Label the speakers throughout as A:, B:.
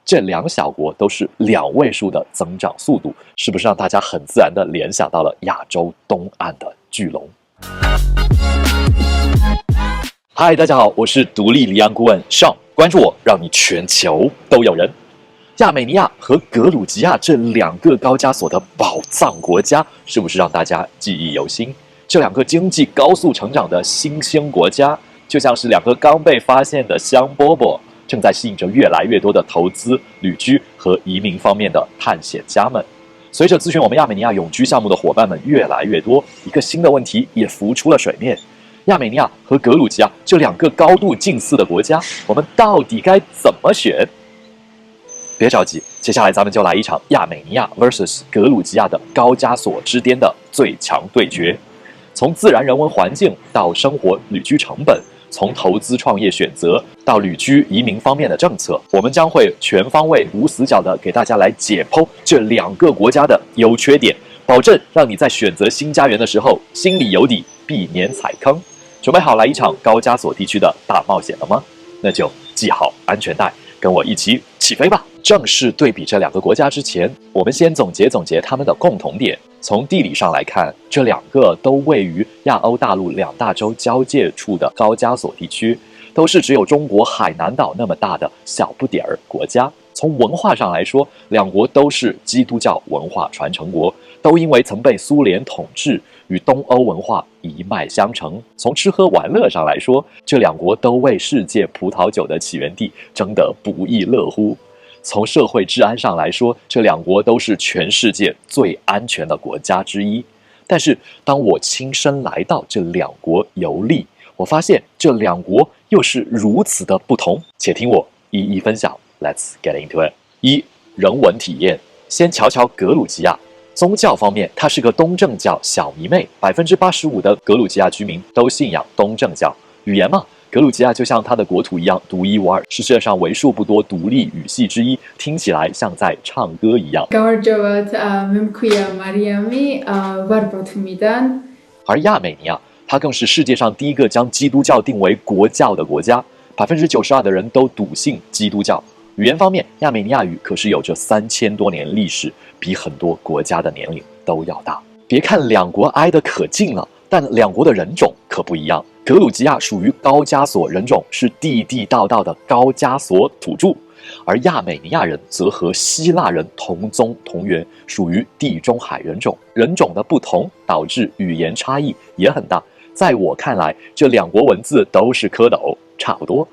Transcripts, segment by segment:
A: 这两小国都是2位数的增长速度，是不是让大家很自然地联想到了亚洲东岸的巨龙？嗨，大家好，我是独立离岸顾问 Sean， 关注我，让你全球都有人。亚美尼亚和格鲁吉亚这2个高加索的宝藏国家，是不是让大家记忆犹新？这2个经济高速成长的新兴国家，就像是2个刚被发现的香饽饽，正在吸引着越来越多的投资、旅居和移民方面的探险家们。随着咨询我们亚美尼亚永居项目的伙伴们越来越多，一个新的问题也浮出了水面：亚美尼亚和格鲁吉亚这2个高度近似的国家，我们到底该怎么选？别着急，接下来咱们就来一场亚美尼亚 vs 格鲁吉亚的高加索之巅的最强对决。从自然人文环境到生活旅居成本，从投资创业选择到旅居移民方面的政策，我们将会全方位无死角的给大家来解剖这2个国家的优缺点，保证让你在选择新家园的时候心里有底，避免踩坑。准备好来一场高加索地区的大冒险了吗？那就系好安全带，跟我一起起飞吧！正式对比这2个国家之前，我们先总结他们的共同点。从地理上来看，这2个都位于亚欧大陆2大洲交界处的高加索地区，都是只有中国海南岛那么大的小不点儿国家。从文化上来说，2国都是基督教文化传承国，都因为曾被苏联统治，与东欧文化一脉相承。从吃喝玩乐上来说，这2国都为世界葡萄酒的起源地争得不亦乐乎。从社会治安上来说，这2国都是全世界最安全的国家之一。但是当我亲身来到这2国游历，我发现这2国又是如此的不同。且听我一一分享。 Let's get into it。 1. 人文体验。先瞧瞧格鲁吉亚。宗教方面，它是个东正教小迷妹，85%的格鲁吉亚居民都信仰东正教。语言嘛，格鲁吉亚就像它的国土一样独一无二，是世界上为数不多独立语系之一，听起来像在唱歌一样。而亚美尼亚，它更是世界上第一个将基督教定为国教的国家，92%的人都笃信基督教。语言方面，亚美尼亚语可是有着3000多年历史，比很多国家的年龄都要大。别看2国挨得可近了，但2国的人种可不一样。格鲁吉亚属于高加索人种，是地地道道的高加索土著，而亚美尼亚人则和希腊人同宗同源，属于地中海人种。人种的不同导致语言差异也很大。在我看来，这2国文字都是蝌蚪，差不多。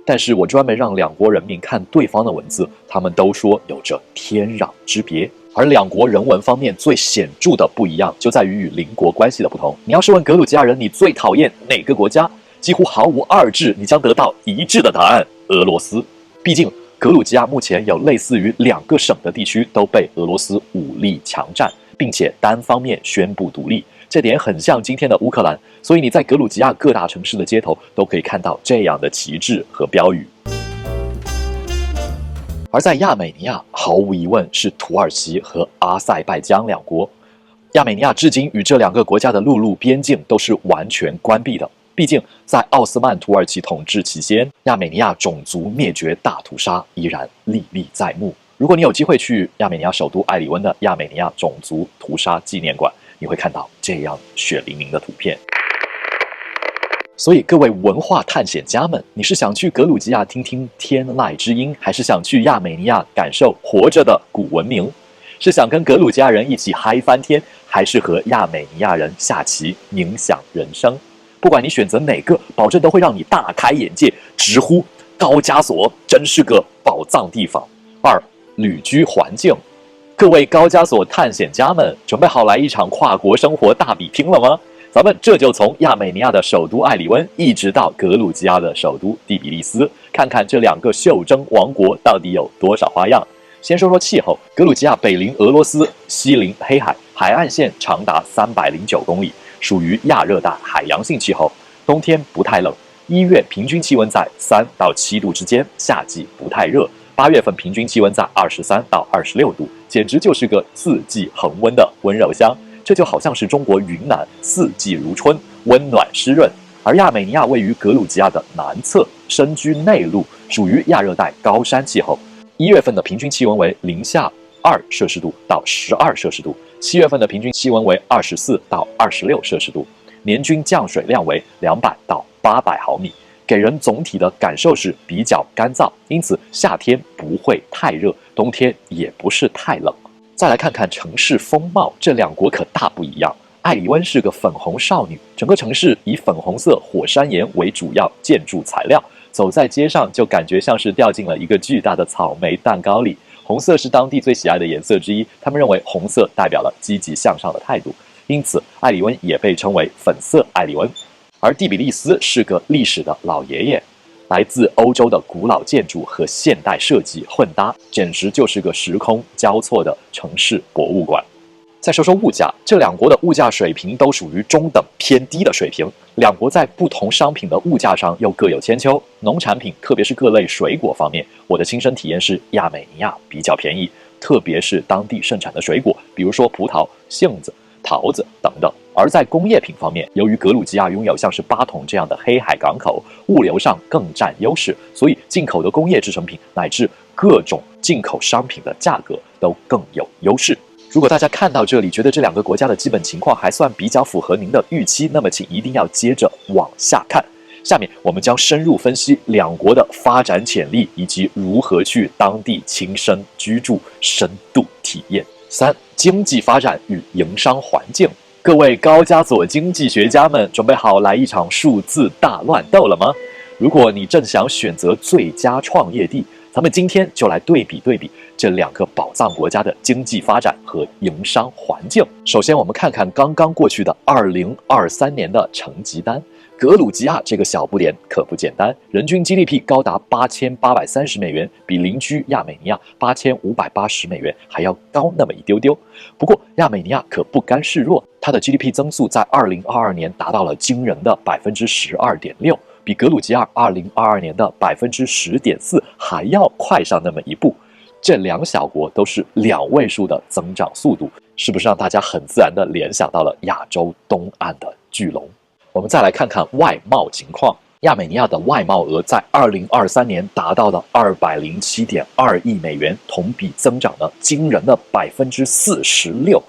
A: 但是我专门让2国人民看对方的文字，他们都说有着天壤之别。而2国人文方面最显著的不一样，就在于与邻国关系的不同。你要是问格鲁吉亚人你最讨厌哪个国家，几乎毫无二致，你将得到一致的答案：俄罗斯。毕竟格鲁吉亚目前有类似于2个省的地区都被俄罗斯武力强占，并且单方面宣布独立。这点很像今天的乌克兰，所以你在格鲁吉亚各大城市的街头都可以看到这样的旗帜和标语。而在亚美尼亚，毫无疑问是土耳其和阿塞拜疆2国。亚美尼亚至今与这2个国家的陆路边境都是完全关闭的，毕竟在奥斯曼土耳其统治期间，亚美尼亚种族灭绝大屠杀依然历历在目。如果你有机会去亚美尼亚首都埃里温的亚美尼亚种族屠杀纪念馆，你会看到这样血淋淋的图片。所以各位文化探险家们，你是想去格鲁吉亚听听天籁之音，还是想去亚美尼亚感受活着的古文明？是想跟格鲁吉亚人一起嗨翻天，还是和亚美尼亚人下棋冥想人生？不管你选择哪个，保证都会让你大开眼界，直呼高加索真是个宝藏地方。2. 旅居环境。各位高加索探险家们，准备好来一场跨国生活大比拼了吗？咱们这就从亚美尼亚的首都埃里温一直到格鲁吉亚的首都第比利斯，看看这2个袖珍王国到底有多少花样。先说说气候，格鲁吉亚北临俄罗斯，西临黑海，海岸线长达309公里，属于亚热带海洋性气候，冬天不太冷，1月平均气温在3到7度之间，夏季不太热，8月份平均气温在23到26度，简直就是个4季恒温的温柔乡。这就好像是中国云南4季如春，温暖湿润。而亚美尼亚位于格鲁吉亚的南侧，身居内陆，属于亚热带高山气候。1月份的平均气温为-2°C到12°C， 7月份的平均气温为24到26°C， 年均降水量为200到800毫米，给人总体的感受是比较干燥，因此夏天不会太热，冬天也不是太冷。再来看看城市风貌，这两国可大不一样。艾里温是个粉红少女，整个城市以粉红色火山岩为主要建筑材料，走在街上就感觉像是掉进了一个巨大的草莓蛋糕里。红色是当地最喜爱的颜色之一，他们认为红色代表了积极向上的态度，因此艾里温也被称为粉色艾里温。而第比利斯是个历史的老爷爷，来自欧洲的古老建筑和现代设计混搭，简直就是个时空交错的城市博物馆。再说说物价，这两国的物价水平都属于中等偏低的水平，两国在不同商品的物价上又各有千秋。农产品，特别是各类水果方面，我的亲身体验是亚美尼亚比较便宜，特别是当地盛产的水果，比如说葡萄、杏子、桃子等等。而在工业品方面，由于格鲁吉亚拥有像是巴统这样的黑海港口，物流上更占优势，所以进口的工业制成品乃至各种进口商品的价格都更有优势。如果大家看到这里，觉得这两个国家的基本情况还算比较符合您的预期，那么请一定要接着往下看。下面我们将深入分析两国的发展潜力，以及如何去当地亲身居住、深度体验。3、经济发展与营商环境。各位高加索经济学家们，准备好来一场数字大乱斗了吗？如果你正想选择最佳创业地，咱们今天就来对比这两个宝藏国家的经济发展和营商环境。首先，我们看看刚刚过去的2023年的成绩单。格鲁吉亚这个小不点可不简单，人均 GDP 高达8830美元，比邻居亚美尼亚8580美元还要高那么一丢丢。不过，亚美尼亚可不甘示弱，它的 GDP 增速在2022年达到了惊人的12.6%，比格鲁吉亚2022年的10.4%还要快上那么一步。这两小国都是2位数的增长速度，是不是让大家很自然地联想到了亚洲东岸的巨龙？我们再来看看外贸情况。亚美尼亚的外贸额在2023年达到了207.2亿美元，同比增长了惊人的46%，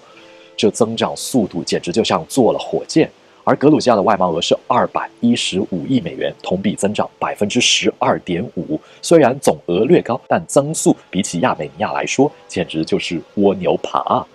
A: 这增长速度简直就像坐了火箭。而格鲁吉亚的外贸额是215亿美元，同比增长12.5%。虽然总额略高，但增速比起亚美尼亚来说，简直就是蜗牛爬啊！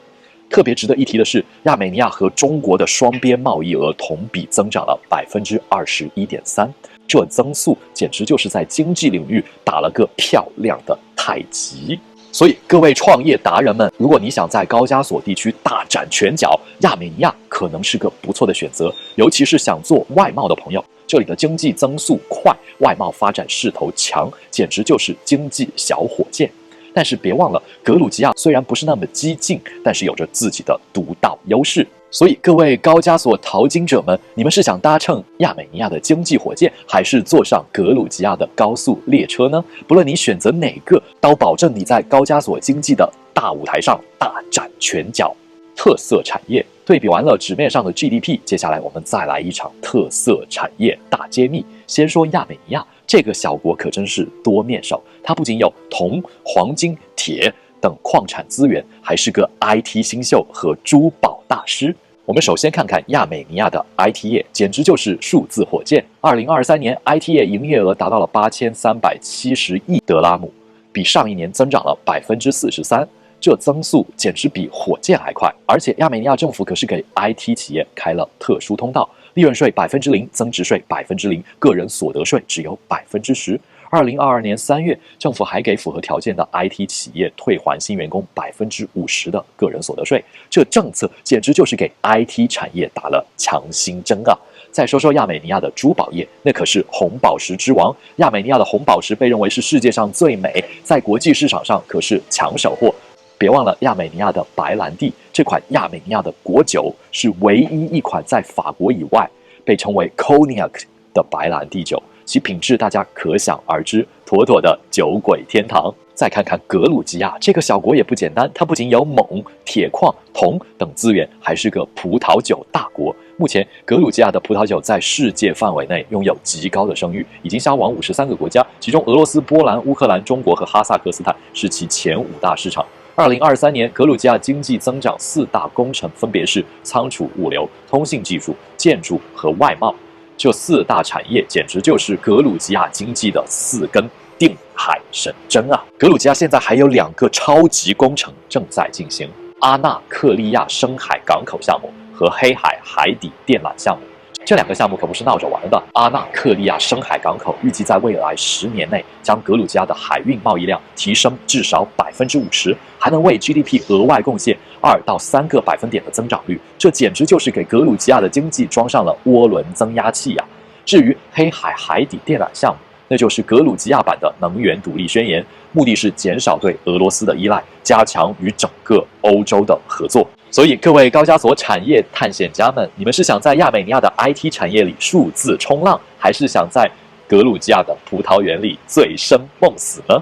A: 特别值得一提的是，亚美尼亚和中国的双边贸易额同比增长了21.3%，这增速简直就是在经济领域打了个漂亮的太极。所以，各位创业达人们，如果你想在高加索地区大展拳脚，亚美尼亚可能是个不错的选择，尤其是想做外贸的朋友，这里的经济增速快，外贸发展势头强，简直就是经济小火箭。但是别忘了，格鲁吉亚虽然不是那么激进，但是有着自己的独到优势。所以各位高加索淘金者们，你们是想搭乘亚美尼亚的经济火箭，还是坐上格鲁吉亚的高速列车呢？不论你选择哪个，都保证你在高加索经济的大舞台上大展拳脚。特色产业，对比完了纸面上的 GDP， 接下来我们再来一场特色产业大揭秘。先说亚美尼亚，这个小国可真是多面手，它不仅有铜、黄金、铁等矿产资源，还是个 IT 新秀和珠宝大师。我们首先看看亚美尼亚的 IT 业，简直就是数字火箭。2023年 IT 业营业额达到了8370亿德拉姆，比上一年增长了43%，这增速简直比火箭还快。而且亚美尼亚政府可是给 IT 企业开了特殊通道，利润税0%，增值税0%，个人所得税只有10%。2022年3月，政府还给符合条件的 IT 企业退还新员工50%的个人所得税，这政策简直就是给 IT 产业打了强心针啊！再说说亚美尼亚的珠宝业，那可是红宝石之王。亚美尼亚的红宝石被认为是世界上最美，在国际市场上可是抢手货。别忘了亚美尼亚的白兰地，这款亚美尼亚的国酒是唯一一款在法国以外被称为 Cognac 的白兰地酒。其品质大家可想而知，妥妥的酒鬼天堂。再看看格鲁吉亚，这个小国也不简单，它不仅有锰、铁矿、铜等资源，还是个葡萄酒大国。目前，格鲁吉亚的葡萄酒在世界范围内拥有极高的声誉，已经销往53个国家，其中俄罗斯、波兰、乌克兰、中国和哈萨克斯坦是其前5大市场。2023年，格鲁吉亚经济增长4大工程分别是仓储物流、通信技术、建筑和外贸。这4大产业简直就是格鲁吉亚经济的4根定海神针啊！格鲁吉亚现在还有2个超级工程正在进行：阿纳克利亚深海港口项目和黑海海底电缆项目。这2个项目可不是闹着玩的。阿纳克利亚深海港口预计在未来10年内将格鲁吉亚的海运贸易量提升至少50%，还能为 GDP 额外贡献2到3个百分点的增长率。这简直就是给格鲁吉亚的经济装上了涡轮增压器呀！至于黑海海底电缆项目，那就是格鲁吉亚版的能源独立宣言，目的是减少对俄罗斯的依赖，加强与整个欧洲的合作。所以，各位高加索产业探险家们，你们是想在亚美尼亚的 IT 产业里数字冲浪，还是想在格鲁吉亚的葡萄园里醉生梦死呢？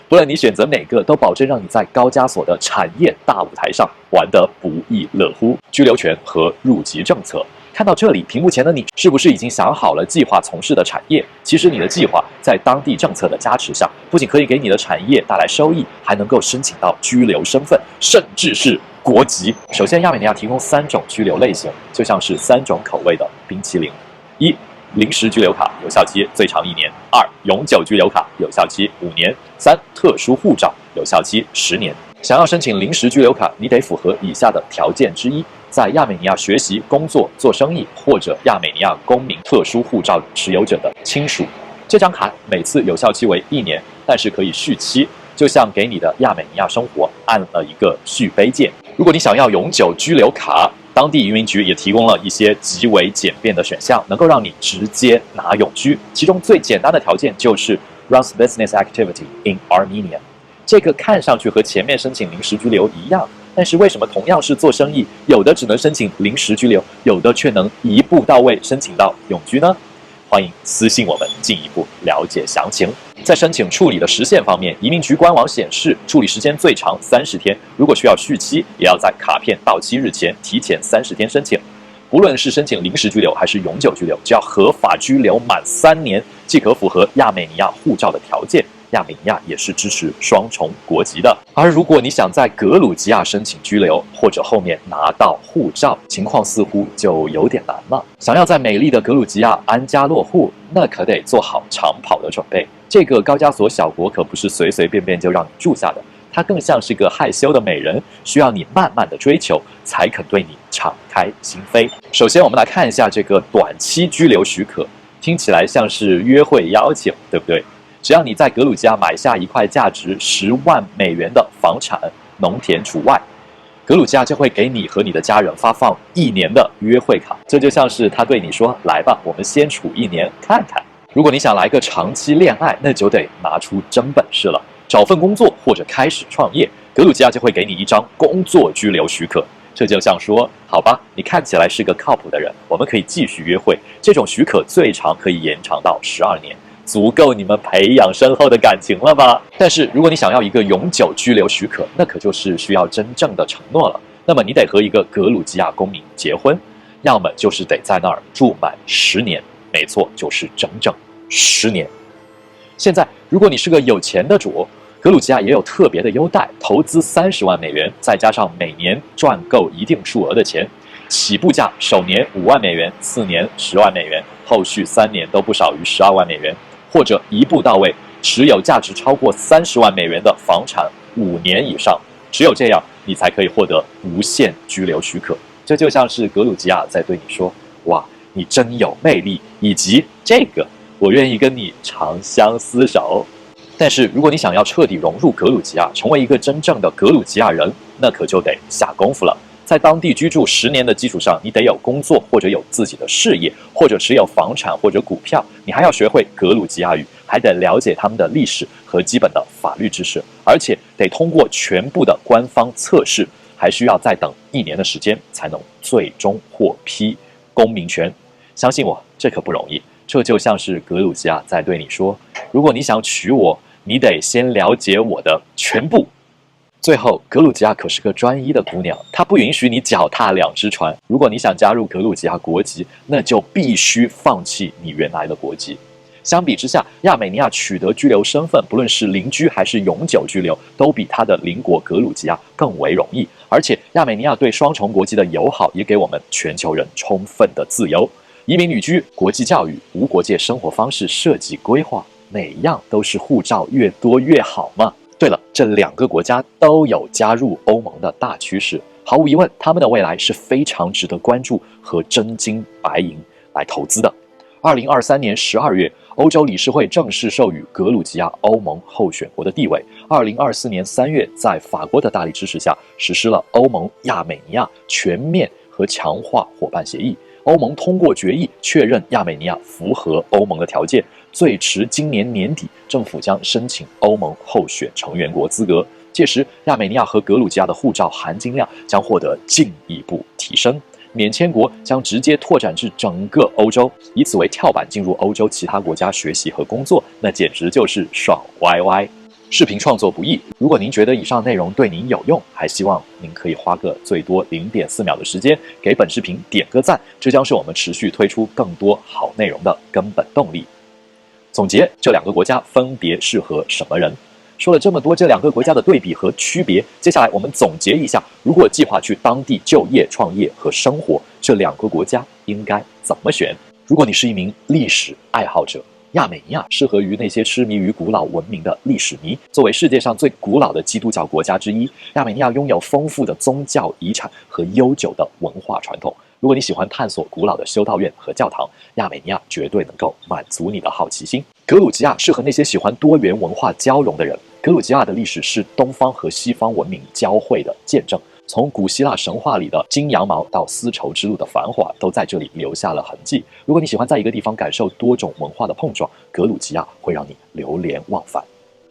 A: 不论你选择哪个，都保证让你在高加索的产业大舞台上玩得不亦乐乎。居留权和入籍政策。看到这里，屏幕前的你是不是已经想好了计划从事的产业？其实你的计划在当地政策的加持下，不仅可以给你的产业带来收益，还能够申请到居留身份，甚至是国籍。首先，亚美尼亚提供3种居留类型，就像是3种口味的冰淇淋。1、临时居留卡，有效期最长1年；2、永久居留卡，有效期5年；3、特殊护照，有效期10年。想要申请临时居留卡，你得符合以下的条件之一：在亚美尼亚学习、工作、做生意，或者亚美尼亚公民特殊护照持有者的亲属。这张卡每次有效期为1年，但是可以续期，就像给你的亚美尼亚生活按了一个续杯键。如果你想要永久居留卡，当地移民局也提供了一些极为简便的选项，能够让你直接拿永居。其中最简单的条件就是 runs business activity in Armenia。这个看上去和前面申请临时居留一样，但是为什么同样是做生意，有的只能申请临时居留，有的却能一步到位申请到永居呢？欢迎私信我们进一步了解详情。在申请处理的时限方面，移民局官网显示，处理时间最长30天，如果需要续期，也要在卡片到期日前提前30天申请。不论是申请临时居留还是永久居留，只要合法居留满3年，即可符合亚美尼亚护照的条件。亚美尼亚也是支持双重国籍的。而如果你想在格鲁吉亚申请居留，或者后面拿到护照，情况似乎就有点难了。想要在美丽的格鲁吉亚安家落户，那可得做好长跑的准备。这个高加索小国可不是随随便便就让你住下的，它更像是个害羞的美人，需要你慢慢的追求，才肯对你敞开心扉。首先，我们来看一下这个短期居留许可，听起来像是约会邀请，对不对？只要你在格鲁吉亚买下一块价值10万美元的房产，农田除外，格鲁吉亚就会给你和你的家人发放1年的约会卡。这就像是他对你说：“来吧，我们先处1年看看。”如果你想来个长期恋爱，那就得拿出真本事了，找份工作或者开始创业，格鲁吉亚就会给你一张工作居留许可。这就像说：“好吧，你看起来是个靠谱的人，我们可以继续约会。”这种许可最长可以延长到12年。足够你们培养深厚的感情了吧？但是如果你想要一个永久居留许可，那可就是需要真正的承诺了。那么你得和一个格鲁吉亚公民结婚，要么就是得在那儿住满10年，没错，就是整整10年。现在如果你是个有钱的主，格鲁吉亚也有特别的优待，投资30万美元，再加上每年赚够一定数额的钱，起步价首年5万美元，次年10万美元，后续3年都不少于12万美元。或者一步到位，持有价值超过30万美元的房产5年以上，只有这样，你才可以获得无限居留许可。这就像是格鲁吉亚在对你说：“哇，你真有魅力，以及这个，我愿意跟你长相厮守。”但是如果你想要彻底融入格鲁吉亚，成为一个真正的格鲁吉亚人，那可就得下功夫了。在当地居住10年的基础上，你得有工作，或者有自己的事业，或者持有房产或者股票。你还要学会格鲁吉亚语，还得了解他们的历史和基本的法律知识，而且得通过全部的官方测试，还需要再等1年的时间才能最终获批公民权。相信我，这可不容易。这就像是格鲁吉亚在对你说：“如果你想娶我，你得先了解我的全部。”最后，格鲁吉亚可是个专一的姑娘，她不允许你脚踏两只船。如果你想加入格鲁吉亚国籍，那就必须放弃你原来的国籍。相比之下，亚美尼亚取得居留身份，不论是邻居还是永久居留，都比它的邻国格鲁吉亚更为容易。而且，亚美尼亚对双重国籍的友好，也给我们全球人充分的自由。移民旅居、国际教育、无国界生活方式设计规划，每一样都是护照越多越好嘛。对了，这2个国家都有加入欧盟的大趋势，毫无疑问，他们的未来是非常值得关注和真金白银来投资的。2023年12月，欧洲理事会正式授予格鲁吉亚欧盟候选国的地位。2024年3月，在法国的大力支持下，实施了欧盟亚美尼亚全面和强化伙伴协议。欧盟通过决议，确认亚美尼亚符合欧盟的条件，最迟今年年底，政府将申请欧盟候选成员国资格。届时，亚美尼亚和格鲁吉亚的护照含金量将获得进一步提升，免签国将直接拓展至整个欧洲，以此为跳板进入欧洲其他国家学习和工作，那简直就是爽歪歪。视频创作不易，如果您觉得以上内容对您有用，还希望您可以花个最多0.4秒的时间给本视频点个赞，这将是我们持续推出更多好内容的根本动力。总结，这2个国家分别适合什么人？说了这么多这2个国家的对比和区别，接下来我们总结一下，如果计划去当地就业、创业和生活，这2个国家应该怎么选？如果你是一名历史爱好者，亚美尼亚适合于那些痴迷于古老文明的历史迷。作为世界上最古老的基督教国家之一，亚美尼亚拥有丰富的宗教遗产和悠久的文化传统。如果你喜欢探索古老的修道院和教堂，亚美尼亚绝对能够满足你的好奇心。格鲁吉亚适合那些喜欢多元文化交融的人。格鲁吉亚的历史是东方和西方文明交汇的见证。从古希腊神话里的金羊毛到丝绸之路的繁华，都在这里留下了痕迹。如果你喜欢在一个地方感受多种文化的碰撞，格鲁吉亚会让你流连忘返。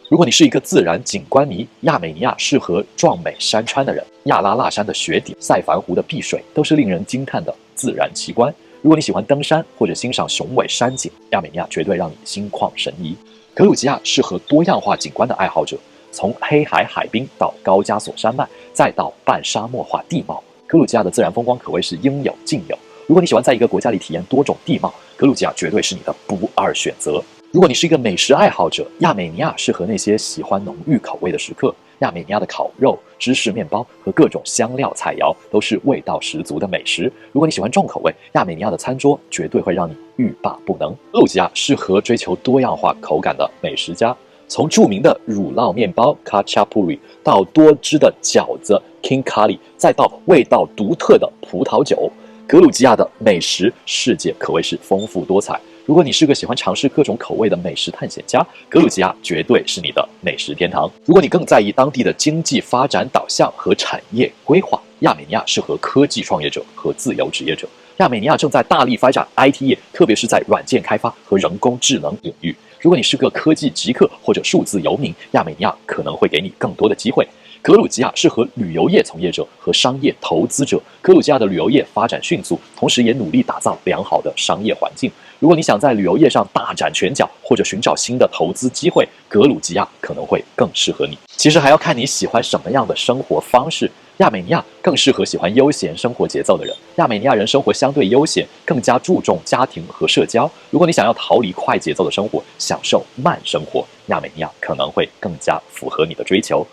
A: 如果你是一个自然景观迷，亚美尼亚适合壮美山川的人。亚拉腊山的雪顶、塞凡湖的碧水都是令人惊叹的自然奇观。如果你喜欢登山或者欣赏雄伟山景，亚美尼亚绝对让你心旷神怡。格鲁吉亚适合多样化景观的爱好者。从黑海海滨到高加索山脉，再到半沙漠化地貌，格鲁吉亚的自然风光可谓是应有尽有。如果你喜欢在一个国家里体验多种地貌，格鲁吉亚绝对是你的不二选择。如果你是一个美食爱好者，亚美尼亚适合那些喜欢浓郁口味的食客。亚美尼亚的烤肉、芝士面包和各种香料菜肴都是味道十足的美食。如果你喜欢重口味，亚美尼亚的餐桌绝对会让你欲罢不能。格鲁吉亚适合追求多样化口感的美食家。从著名的乳酪面包 Khachapuri 到多汁的饺子 King Kali， 再到味道独特的葡萄酒，格鲁吉亚的美食世界可谓是丰富多彩。如果你是个喜欢尝试各种口味的美食探险家，格鲁吉亚绝对是你的美食天堂。如果你更在意当地的经济发展导向和产业规划，亚美尼亚适合科技创业者和自由职业者。亚美尼亚正在大力发展 IT 业，特别是在软件开发和人工智能领域。如果你是个科技极客或者数字游民，亚美尼亚可能会给你更多的机会。格鲁吉亚适合旅游业从业者和商业投资者。格鲁吉亚的旅游业发展迅速，同时也努力打造良好的商业环境。如果你想在旅游业上大展拳脚，或者寻找新的投资机会，格鲁吉亚可能会更适合你。其实还要看你喜欢什么样的生活方式。亚美尼亚更适合喜欢悠闲生活节奏的人。亚美尼亚人生活相对悠闲，更加注重家庭和社交。如果你想要逃离快节奏的生活，享受慢生活，亚美尼亚可能会更加符合你的追求。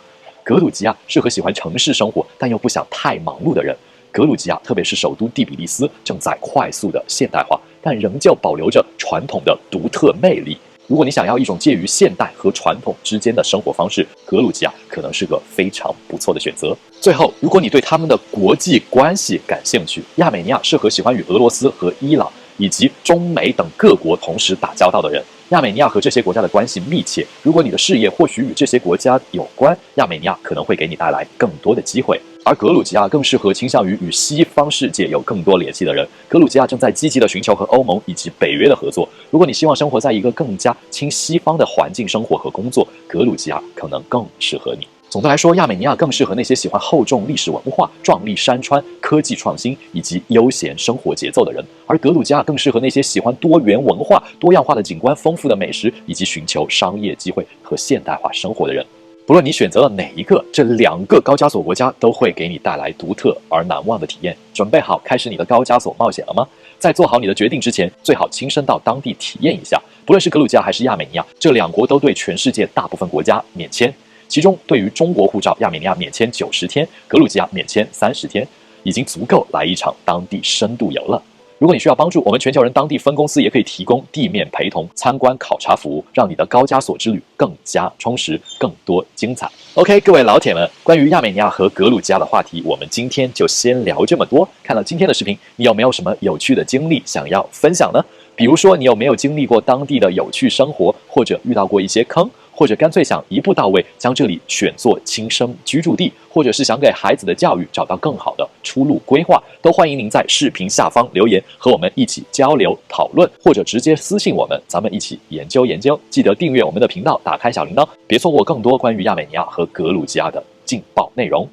A: 格鲁吉亚适合喜欢城市生活，但又不想太忙碌的人。格鲁吉亚，特别是首都第比利斯，正在快速的现代化，但仍旧保留着传统的独特魅力。如果你想要一种介于现代和传统之间的生活方式，格鲁吉亚可能是个非常不错的选择。最后，如果你对他们的国际关系感兴趣，亚美尼亚适合喜欢与俄罗斯和伊朗以及中美等各国同时打交道的人。亚美尼亚和这些国家的关系密切，如果你的事业或许与这些国家有关，亚美尼亚可能会给你带来更多的机会。而格鲁吉亚更适合倾向于与西方世界有更多联系的人。格鲁吉亚正在积极的寻求和欧盟以及北约的合作。如果你希望生活在一个更加亲西方的环境生活和工作，格鲁吉亚可能更适合你。总的来说，亚美尼亚更适合那些喜欢厚重历史文化、壮丽山川、科技创新以及悠闲生活节奏的人，而格鲁吉亚更适合那些喜欢多元文化、多样化的景观、丰富的美食以及寻求商业机会和现代化生活的人。不论你选择了哪一个，这2个高加索国家都会给你带来独特而难忘的体验。准备好开始你的高加索冒险了吗？在做好你的决定之前，最好亲身到当地体验一下。不论是格鲁吉亚还是亚美尼亚，这2国都对全世界大部分国家免签。其中，对于中国护照，亚美尼亚免签90天，格鲁吉亚免签30天，已经足够来一场当地深度游了。如果你需要帮助，我们全球人当地分公司也可以提供地面陪同、参观考察服务，让你的高加索之旅更加充实、更多精彩。OK， 各位老铁们，关于亚美尼亚和格鲁吉亚的话题，我们今天就先聊这么多。看了今天的视频，你有没有什么有趣的经历想要分享呢？比如说，你有没有经历过当地的有趣生活，或者遇到过一些坑？或者干脆想一步到位将这里选作亲生居住地，或者是想给孩子的教育找到更好的出路规划，都欢迎您在视频下方留言，和我们一起交流讨论，或者直接私信我们，咱们一起研究研究。记得订阅我们的频道，打开小铃铛，别错过更多关于亚美尼亚和格鲁吉亚的劲爆内容。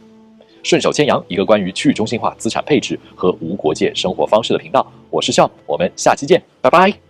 A: 顺手牵羊，一个关于去中心化资产配置和无国界生活方式的频道，我是Sean，我们下期见，拜拜。